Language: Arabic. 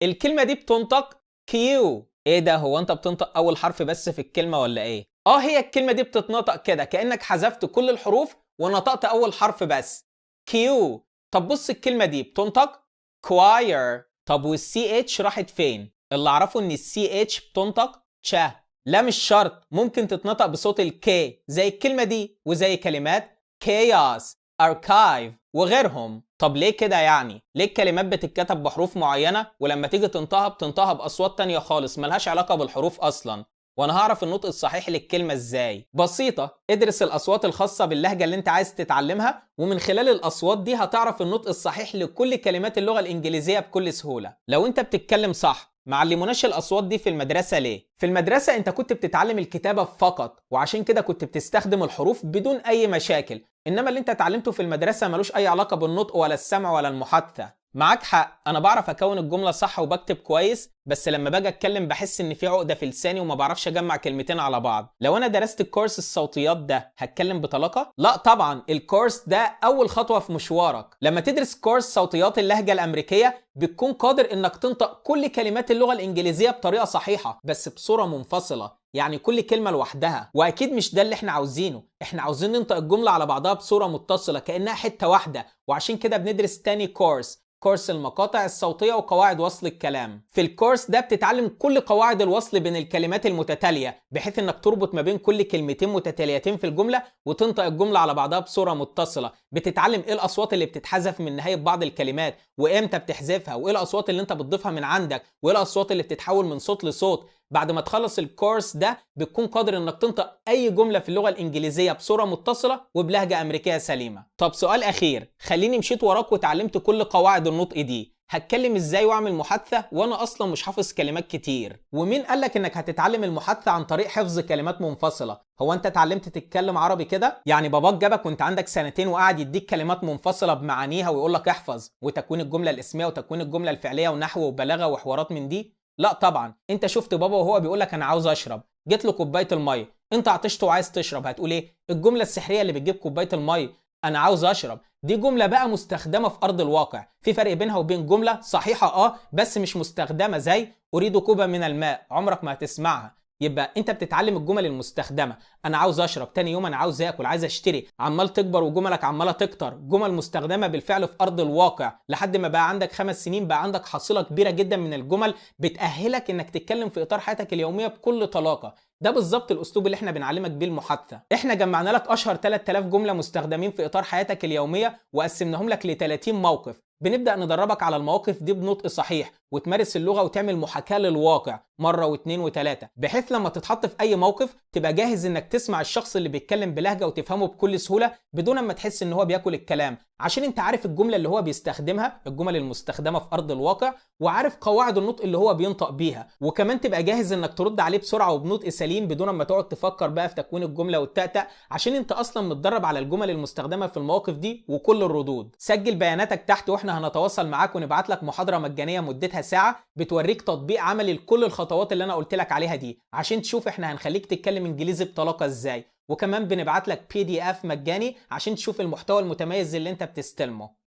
الكلمة دي بتنطق كيو. ايه ده، هو انت بتنطق اول حرف بس في الكلمة ولا ايه؟ هي الكلمة دي بتتنطق كده، كأنك حذفت كل الحروف ونطقت اول حرف بس. كيو. طب بص الكلمة دي بتنطق choir. طب والسي اتش راحت فين؟ اللي اعرفه ان السي اتش بتنطق تشا. لا مش شرط، ممكن تتنطق بصوت الكي زي الكلمة دي وزي كلمات chaos، archive وغيرهم. طب ليه كده يعني؟ ليه الكلمات بتتكتب بحروف معينة ولما تيجي تنطقها بتنطقها بأصوات تانية خالص ملهاش علاقة بالحروف أصلا؟ وانا هعرف النطق الصحيح للكلمة ازاي؟ بسيطة، ادرس الأصوات الخاصة باللهجة اللي انت عايز تتعلمها، ومن خلال الأصوات دي هتعرف النطق الصحيح لكل كلمات اللغة الإنجليزية بكل سهولة. لو انت بتتكلم صح، معلموناش الأصوات دي في المدرسة ليه؟ في المدرسة انت كنت بتتعلم الكتابة فقط، وعشان كده كنت بتستخدم الحروف بدون أي مشاكل، انما اللي انت اتعلمته في المدرسة ملوش أي علاقة بالنطق ولا السمع ولا المحادثة. معاك حق، انا بعرف اكون الجمله صح وبكتب كويس، بس لما باجي اتكلم بحس ان في عقده في لساني وما بعرفش اجمع كلمتين على بعض. لو انا درست الكورس الصوتيات ده هتكلم بطلاقه؟ لا طبعا، الكورس ده اول خطوه في مشوارك. لما تدرس كورس صوتيات اللهجه الامريكيه بتكون قادر انك تنطق كل كلمات اللغه الانجليزيه بطريقه صحيحه بس بصوره منفصله، يعني كل كلمه لوحدها. واكيد مش ده اللي احنا عاوزينه، احنا عاوزين ننطق الجمله على بعضها بصوره متصله كانها حته واحده، وعشان كده بندرس تاني كورس المقاطع الصوتية وقواعد وصل الكلام. في الكورس ده بتتعلم كل قواعد الوصل بين الكلمات المتتالية، بحيث انك تربط ما بين كل كلمتين متتاليتين في الجملة وتنطق الجملة على بعضها بصورة متصلة. بتتعلم ايه الاصوات اللي بتتحذف من نهاية بعض الكلمات وامتى بتحذفها، وايه الاصوات اللي انت بتضيفها من عندك، وايه الاصوات اللي بتتحول من صوت لصوت. بعد ما تخلص الكورس ده بتكون قادر انك تنطق اي جملة في اللغة الانجليزية بصورة متصلة وبلهجة امريكية سليمة. طب سؤال اخير، خليني مشيت وراك وتعلمت كل قواعد النطق دي، هتكلم ازاي واعمل محادثة وانا اصلا مش حافظ كلمات كتير؟ ومين قالك انك هتتعلم المحادثة عن طريق حفظ كلمات منفصلة؟ هو انت اتعلمت تتكلم عربي كده؟ يعني باباك جابك وانت عندك سنتين وقاعد يديك كلمات منفصلة بمعانيها ويقولك احفظ وتكوين الجملة الاسمية وتكوين الجملة الفعلية ونحو وبلاغة وحوارات من دي؟ لا طبعا، انت شفت بابا وهو بيقولك انا عاوز اشرب، جيت له كوبايه الميه، انت عطشت وعايز تشرب، هتقول ايه؟ الجمله السحريه اللي بتجيب كوبايه الميه انا عاوز اشرب دي جمله بقى مستخدمه في ارض الواقع، في فرق بينها وبين جمله صحيحه بس مش مستخدمه زي اريد كوبا من الماء، عمرك ما هتسمعها. يبقى انت بتتعلم الجمل المستخدمه، انا عاوز اشرب، تاني يوم انا عاوز اكل، عايز اشتري، عمال تكبر وجملك عماله تكتر، جمل مستخدمه بالفعل في ارض الواقع، لحد ما بقى عندك 5 سنين بقى عندك حصيله كبيره جدا من الجمل بتاهلك انك تتكلم في اطار حياتك اليوميه بكل طلاقه. ده بالظبط الاسلوب اللي احنا بنعلمك بيه المحادثه. احنا جمعنا لك اشهر 3000 جمله مستخدمين في اطار حياتك اليوميه وقسمناهم لك ل 30 موقف، بنبدأ ندربك على المواقف دي بنطق صحيح وتمارس اللغة وتعمل محاكاة للواقع مرة واثنين وثلاثة، بحيث لما تتحط في أي موقف تبقى جاهز إنك تسمع الشخص اللي بيتكلم بلهجة وتفهمه بكل سهولة بدون ما تحس إن هو بياكل الكلام، عشان أنت عارف الجملة اللي هو بيستخدمها، الجمل المستخدمة في أرض الواقع، وعارف قواعد النطق اللي هو بينطق بيها، وكمان تبقى جاهز إنك ترد عليه بسرعة وبنطق سليم بدون ما تقعد تفكر بقى في تكوين الجملة والتأتأ، عشان أنت أصلا متدرب على الجمل المستخدمة في المواقف دي وكل الردود. سجل بياناتك تحت واحنا هنتواصل معاك ونبعت لك محاضرة مجانية مدتها ساعة بتوريك تطبيق عملي لكل الخطوات اللي انا قلت لك عليها دي، عشان تشوف احنا هنخليك تتكلم انجليزي بطلاقة ازاي، وكمان بنبعت لك PDF مجاني عشان تشوف المحتوى المتميز اللي انت بتستلمه.